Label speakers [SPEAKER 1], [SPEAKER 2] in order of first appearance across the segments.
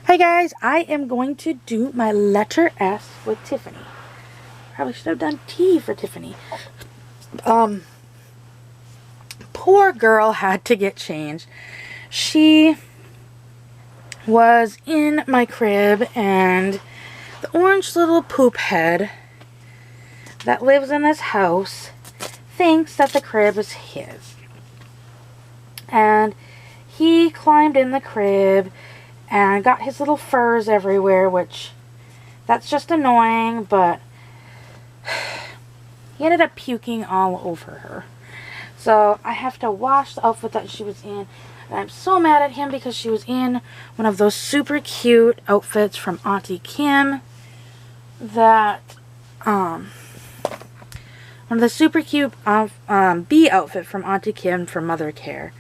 [SPEAKER 1] Hi guys, I am going to do my letter S with Tiffany. Probably should have done T for Tiffany. Poor girl had to get changed. She was in my crib and the orange little poop head that lives in this house thinks that the crib is his. And he climbed in the crib and got his little furs everywhere, which that's just annoying, but he ended up puking all over her. So I have to wash the outfit that she was in. And I'm so mad at him because she was in one of those super cute outfits from Auntie Kim. One of the super cute bee outfit from Auntie Kim for Mother Care.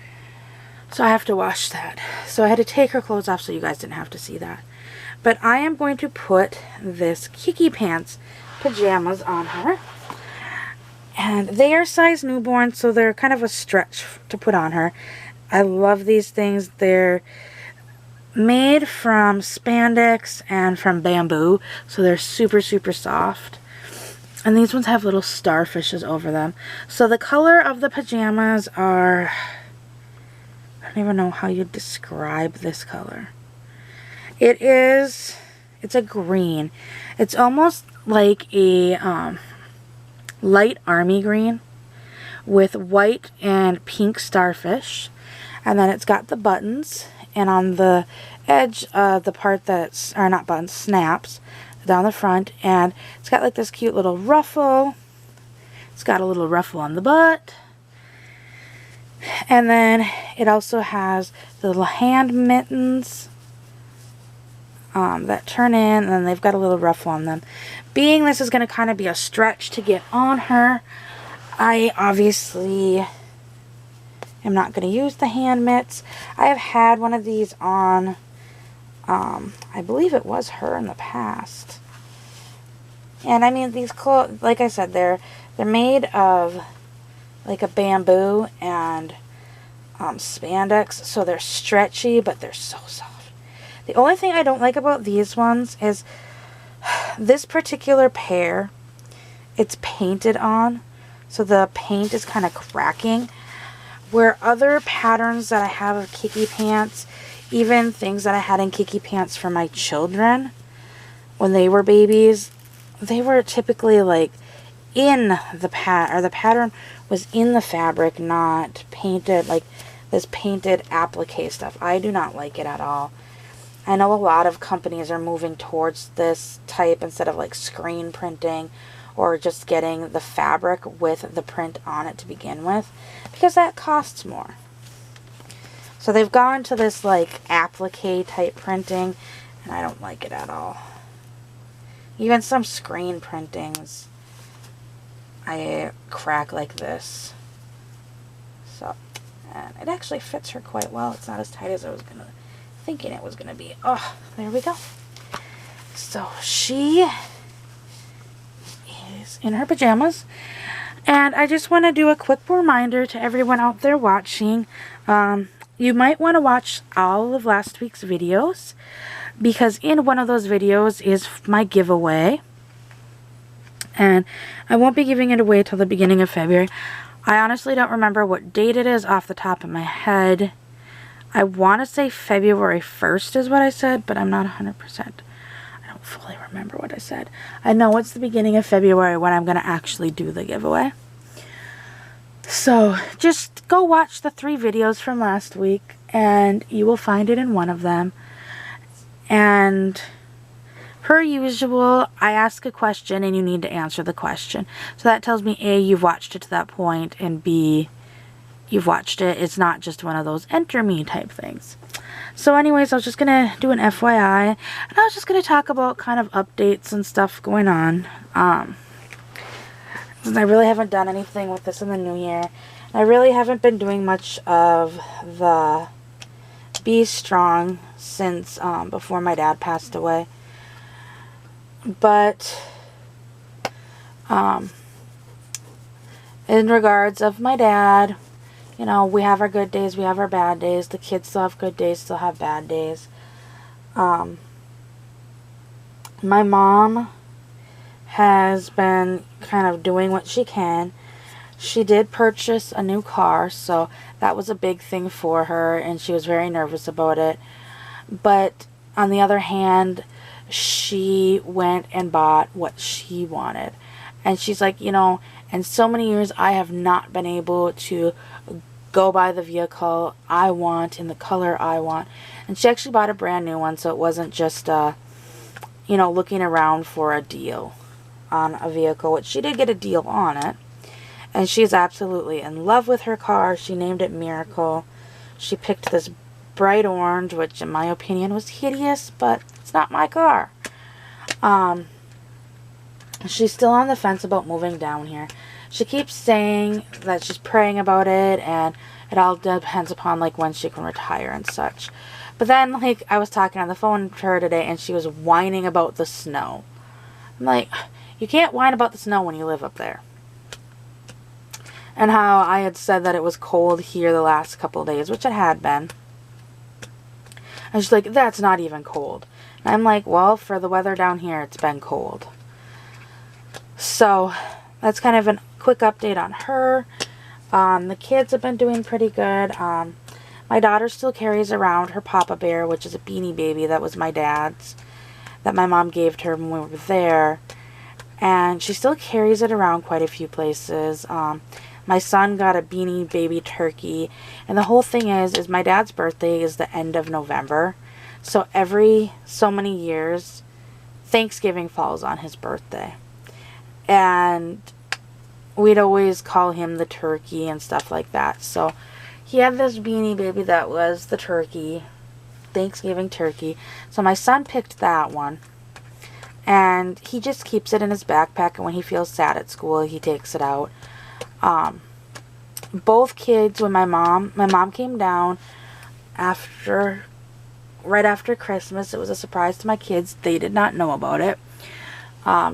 [SPEAKER 1] So I have to wash that. So I had to take her clothes off so you guys didn't have to see that. But I am going to put this Kiki Pants pajamas on her. And they are size newborn, so they're kind of a stretch to put on her. I love these things. They're made from spandex and from bamboo, so they're super, super soft. And these ones have little starfishes over them. So the color of the pajamas are... I don't even know how you describe this color. It's a green. It's almost like a light army green with white and pink starfish. And then it's got the buttons. And on the edge of the part that's, or not buttons, snaps down the front. And it's got like this cute little ruffle. It's got a little ruffle on the butt. And then it also has the little hand mittens that turn in, and then they've got a little ruffle on them. Being this is going to kind of be a stretch to get on her, I obviously am not going to use the hand mitts. I have had one of these on, I believe it was her in the past. And I mean, these clothes, like I said, they're made of like a bamboo and spandex, so they're stretchy, but they're so soft. The only thing I don't like about these ones is this particular pair, it's painted on, so the paint is kind of cracking, where other patterns that I have of Kiki Pants, even things that I had in Kiki Pants for my children when they were babies, they were typically like in the pattern was in the fabric, not painted, like this painted applique stuff. I do not like it at all. I know a lot of companies are moving towards this type instead of like screen printing or just getting the fabric with the print on it to begin with, because that costs more. So they've gone to this like applique type printing, and I don't like it at all. Even some screen printings, I crack like this. So, and it actually fits her quite well. It's not as tight as I was thinking it was gonna be. Oh, there we go. So she is in her pajamas, and I just want to do a quick reminder to everyone out there watching. You might want to watch all of last week's videos, because in one of those videos is my giveaway. And I won't be giving it away till the beginning of February. I honestly don't remember what date it is off the top of my head. I want to say February 1st is what I said, but I'm not 100%. I don't fully remember what I said. I know it's the beginning of February when I'm going to actually do the giveaway. So just go watch the 3 videos from last week, and you will find it in one of them. And per usual, I ask a question and you need to answer the question. So that tells me A, you've watched it to that point, and B, you've watched it. It's not just one of those enter me type things. So anyways, I was just going to do an FYI, and I was just going to talk about kind of updates and stuff going on. Since I really haven't done anything with this in the new year, and I really haven't been doing much of the Be Strong since before my dad passed away. But in regards of my dad, you know, we have our good days, we have our bad days. The kids still have good days, still have bad days. My mom has been kind of doing what she can. She did purchase a new car, so that was a big thing for her, and she was very nervous about it. But on the other hand, she went and bought what she wanted. And she's like, you know, in so many years I have not been able to go buy the vehicle I want in the color I want. And she actually bought a brand new one, so it wasn't just you know, looking around for a deal on a vehicle, which she did get a deal on it. And she's absolutely in love with her car. She named it Miracle. She picked this bright orange, which in my opinion was hideous, but it's not my car. She's still on the fence about moving down here. She keeps saying that she's praying about it, and it all depends upon like when she can retire and such. But then, like, I was talking on the phone to her today, and she was whining about the snow. I'm like, you can't whine about the snow when you live up there. And how I had said that it was cold here the last couple of days, which it had been. And she's like, that's not even cold. And I'm like, well, for the weather down here, it's been cold. So, that's kind of a quick update on her. The kids have been doing pretty good. My daughter still carries around her Papa Bear, which is a Beanie Baby that was my dad's, that my mom gave to her when we were there. And she still carries it around quite a few places. My son got a Beanie Baby turkey. And the whole thing is my dad's birthday is the end of November. So every so many years, Thanksgiving falls on his birthday. And we'd always call him the turkey and stuff like that. So he had this Beanie Baby that was the turkey, Thanksgiving turkey. So my son picked that one. And he just keeps it in his backpack, and when he feels sad at school, he takes it out. Both kids, when my mom came down right after Christmas. It was a surprise to my kids. They did not know about it.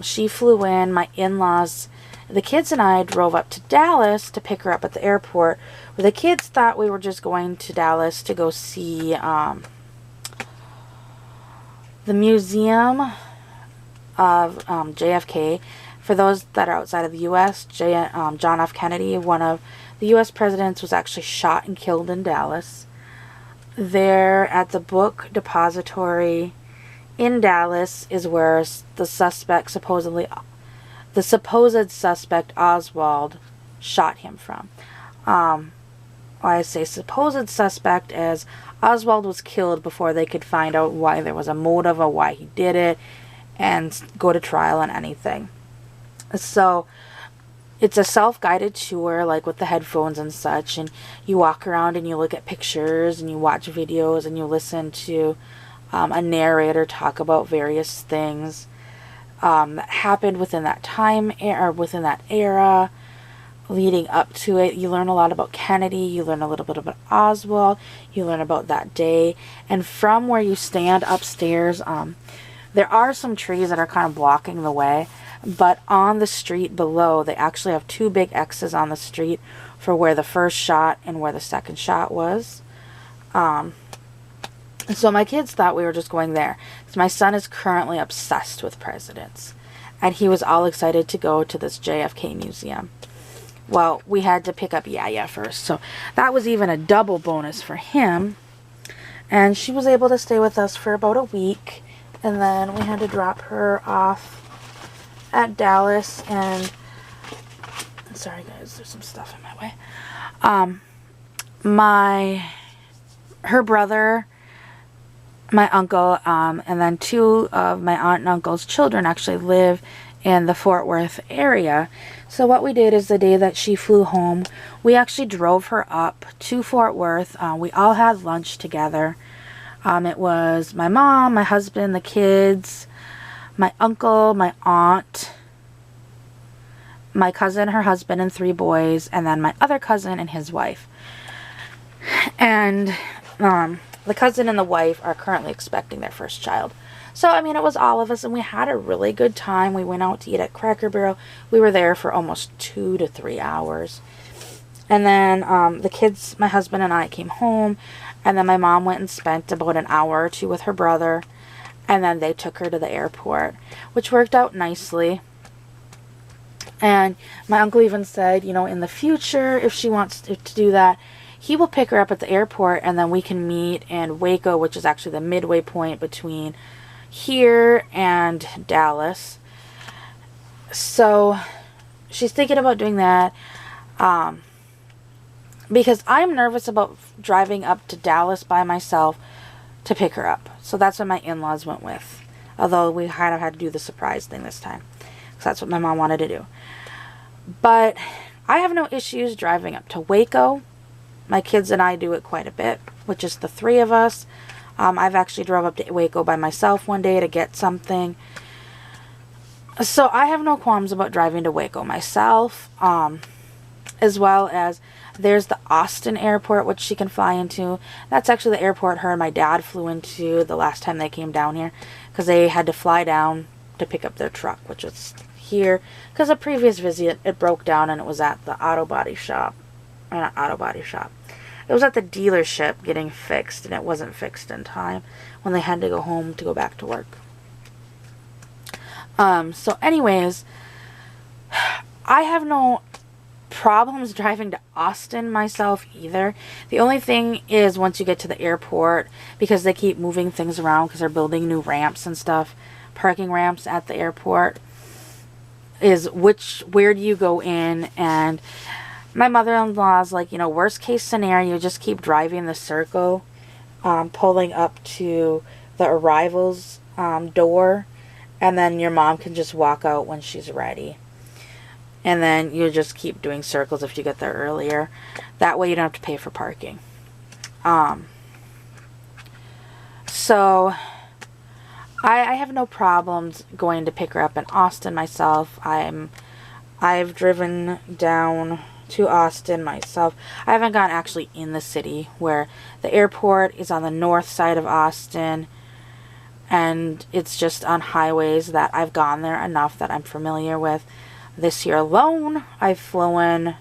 [SPEAKER 1] She flew in. My in-laws, the kids and I drove up to Dallas to pick her up at the airport. Where the kids thought we were just going to Dallas to go see the museum of JFK. For those that are outside of the U.S., John F. Kennedy, one of the U.S. presidents, was actually shot and killed in Dallas. There at the book depository in Dallas is where the supposed suspect Oswald shot him from. I say supposed suspect as Oswald was killed before they could find out why there was a motive or why he did it and go to trial on anything. So it's a self-guided tour, like with the headphones and such, and you walk around and you look at pictures and you watch videos and you listen to a narrator talk about various things that happened within that time or within that era leading up to it. You learn a lot about Kennedy, you learn a little bit about Oswald, you learn about that day, and from where you stand upstairs, there are some trees that are kind of blocking the way, but on the street below, they actually have two big X's on the street for where the first shot and where the second shot was. So my kids thought we were just going there. So my son is currently obsessed with presidents, and he was all excited to go to this JFK museum. Well, we had to pick up Yaya first, so that was even a double bonus for him. And she was able to stay with us for about a week, and then we had to drop her off at Dallas. And sorry guys, there's some stuff in my way. Her brother, my uncle, and then two of my aunt and uncle's children actually live in the Fort Worth area. So what we did is the day that she flew home, we actually drove her up to Fort Worth. We all had lunch together. It was my mom, my husband, the kids, my uncle, my aunt, my cousin, her husband, and 3 boys, and then my other cousin and his wife. And the cousin and the wife are currently expecting their first child. So, I mean, it was all of us, and we had a really good time. We went out to eat at Cracker Barrel. We were there for almost 2 to 3 hours. And then the kids, my husband and I came home. And then my mom went and spent about an hour or two with her brother. And then they took her to the airport, which worked out nicely. And my uncle even said, you know, in the future, if she wants to do that, he will pick her up at the airport and then we can meet in Waco, which is actually the midway point between here and Dallas. So she's thinking about doing that because I'm nervous about driving up to Dallas by myself to pick her up. So that's what my in-laws went with. Although we kind of had to do the surprise thing this time. Because that's what my mom wanted to do. But I have no issues driving up to Waco. My kids and I do it quite a bit, which is the 3 of us. I've actually drove up to Waco by myself one day to get something. So I have no qualms about driving to Waco myself. As well as there's the Austin airport, which she can fly into. That's actually the airport her and my dad flew into the last time they came down here. Because they had to fly down to pick up their truck, which was here. Because a previous visit, it broke down and it was at the auto body shop. Or not auto body shop. It was at the dealership getting fixed. And it wasn't fixed in time when they had to go home to go back to work. So anyways, I have no problems driving to Austin myself either. The only thing is once you get to the airport, because they keep moving things around because they're building new ramps and stuff, parking ramps at the airport, is where do you go in? And my mother-in-law's like, you know, worst case scenario, just keep driving the circle, pulling up to the arrivals door, and then your mom can just walk out when she's ready. And then you just keep doing circles if you get there earlier. That way you don't have to pay for parking. So I have no problems going to pick her up in Austin myself. I've driven down to Austin myself. I haven't gone actually in the city, where the airport is on the north side of Austin. And it's just on highways that I've gone there enough that I'm familiar with. This year alone, I've flown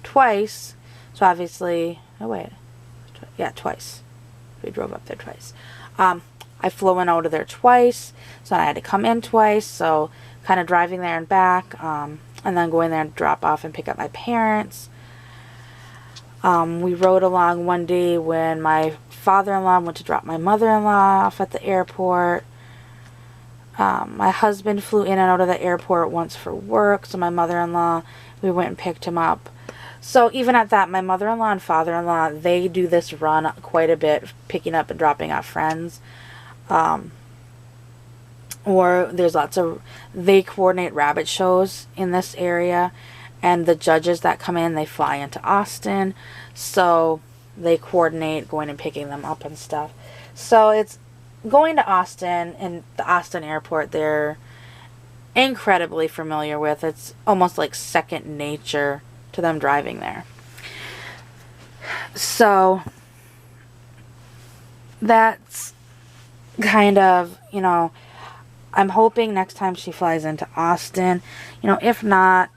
[SPEAKER 1] twice. So obviously, twice. We drove up there twice. I've flown out of there twice. So I had to come in twice. So kind of driving there and back. And then going there and drop off and pick up my parents. We rode along one day when my father-in-law went to drop my mother-in-law off at the airport. My husband flew in and out of the airport once for work, so my mother-in-law, we went and picked him up. So even at that, my mother-in-law and father-in-law, they do this run quite a bit, picking up and dropping off friends. Or there's they coordinate rabbit shows in this area, and the judges that come in, they fly into Austin, so they coordinate going and picking them up and stuff. So it's going to Austin, and the Austin airport, they're incredibly familiar with. It's almost like second nature to them driving there. So that's kind of, you know, I'm hoping next time she flies into Austin, you know, if not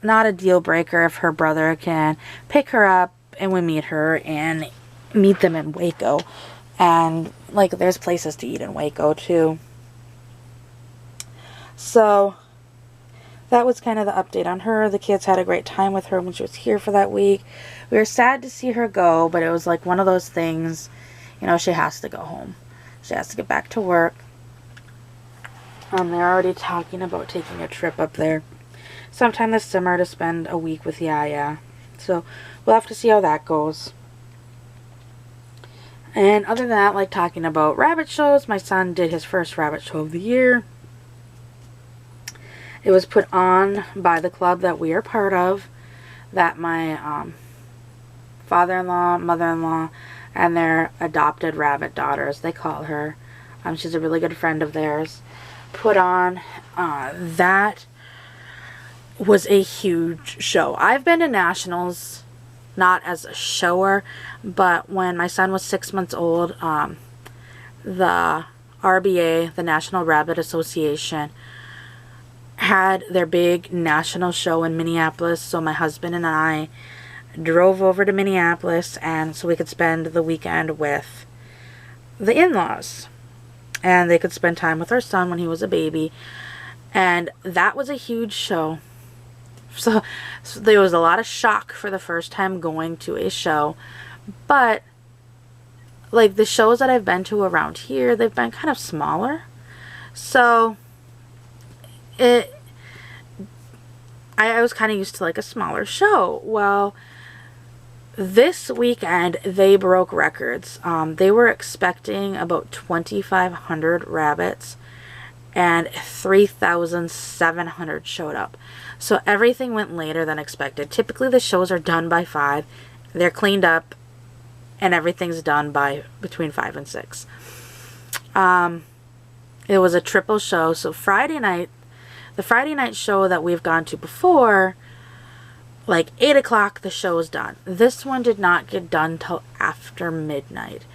[SPEAKER 1] a deal breaker if her brother can pick her up and we meet her and meet them in Waco. And, like, there's places to eat in Waco, too. So, that was kind of the update on her. The kids had a great time with her when she was here for that week. We were sad to see her go, but it was, like, one of those things, you know, she has to go home. She has to get back to work. They're already talking about taking a trip up there sometime this summer to spend a week with Yaya. So, we'll have to see how that goes. And other than that, like talking about rabbit shows, my son did his first rabbit show of the year. It was put on by the club that we are part of, that my father-in-law, mother-in-law, and their adopted rabbit daughter, as they call her, she's a really good friend of theirs, put on. That was a huge show. I've been to nationals, not as a shower, but when my son was 6 months old, the RBA, the National Rabbit Association, had their big national show in Minneapolis, so my husband and I drove over to Minneapolis, and so we could spend the weekend with the in-laws. And they could spend time with our son when he was a baby. And that was a huge show. So there was a lot of shock for the first time going to a show. But, like, the shows that I've been to around here, they've been kind of smaller. So, I was kind of used to, like, a smaller show. Well, this weekend, they broke records. They were expecting about 2,500 rabbits, and 3,700 showed up. So everything went later than expected. Typically, the shows are done by 5. They're cleaned up, and everything's done by between 5 and 6. It was a triple show. So Friday night, the Friday night show that we've gone to before, like 8 o'clock, the show was done. This one did not get done till after midnight.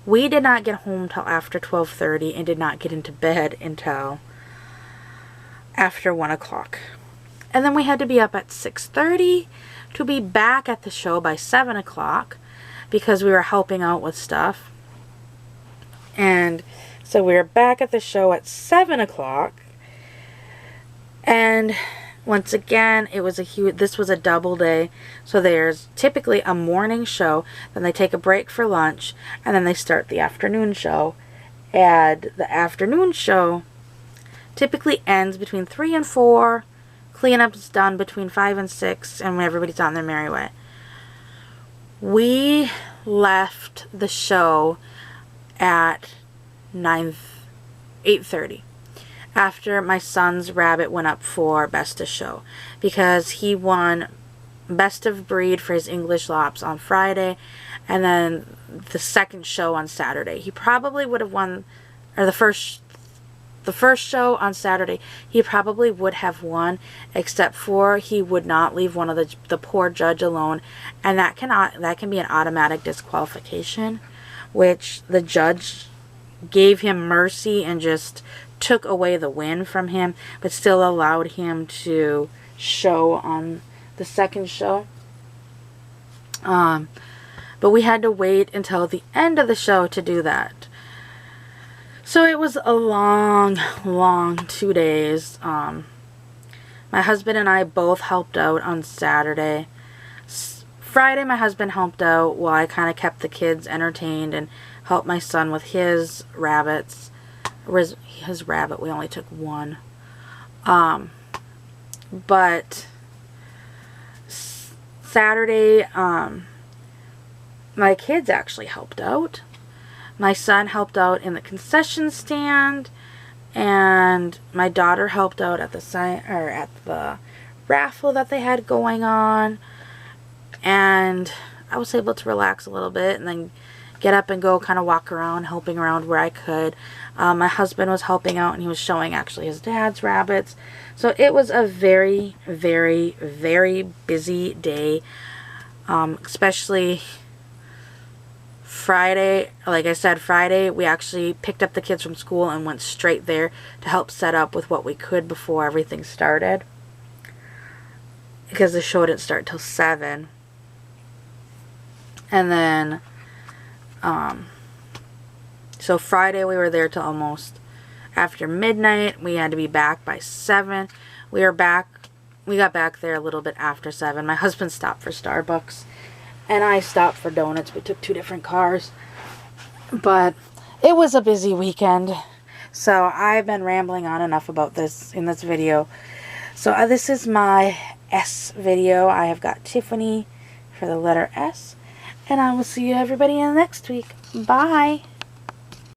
[SPEAKER 1] We did not get home till after 12:30 and did not get into bed until after 1 o'clock. And then we had to be up at 6:30 to be back at the show by 7 o'clock because we were helping out with stuff. And so we were back at the show at 7 o'clock. And once again, it was this was a double day. So there's typically a morning show, then they take a break for lunch, and then they start the afternoon show. And the afternoon show typically ends between 3 and 4. Cleanup's done between 5 and 6, and everybody's on their merry way. We left the show at 8:30. After my son's rabbit went up for Best of Show, because he won Best of Breed for his English lops on Friday, and then the second show on Saturday. He probably would have won, or the first show on Saturday, he probably would have won, except for he would not leave one of the poor judge alone, and that can be an automatic disqualification, which the judge gave him mercy and just took away the win from him, but still allowed him to show on the second show. But we had to wait until the end of the show to do that. So it was a long 2 days. My husband and I both helped out on Saturday. Friday, my husband helped out while I kind of kept the kids entertained and helped my son with his rabbits. His rabbit, we only took one. But Saturday, my kids actually helped out. My son helped out in the concession stand, and my daughter helped out at the raffle that they had going on. And I was able to relax a little bit and then get up and go kind of walk around, helping around where I could. My husband was helping out, and he was showing actually his dad's rabbits. So it was a very, very, very busy day, especially Friday. Like I said, Friday we actually picked up the kids from school and went straight there to help set up with what we could before everything started, because the show didn't start till 7. And then so Friday we were there till almost after midnight. We had to be back by 7. We got back there a little bit after 7. My husband stopped for Starbucks, and I stopped for donuts. We took 2 different cars. But it was a busy weekend. So I've been rambling on enough about this in this video. So this is my S video. I have got Tiffany for the letter S. And I will see you everybody in the next week. Bye.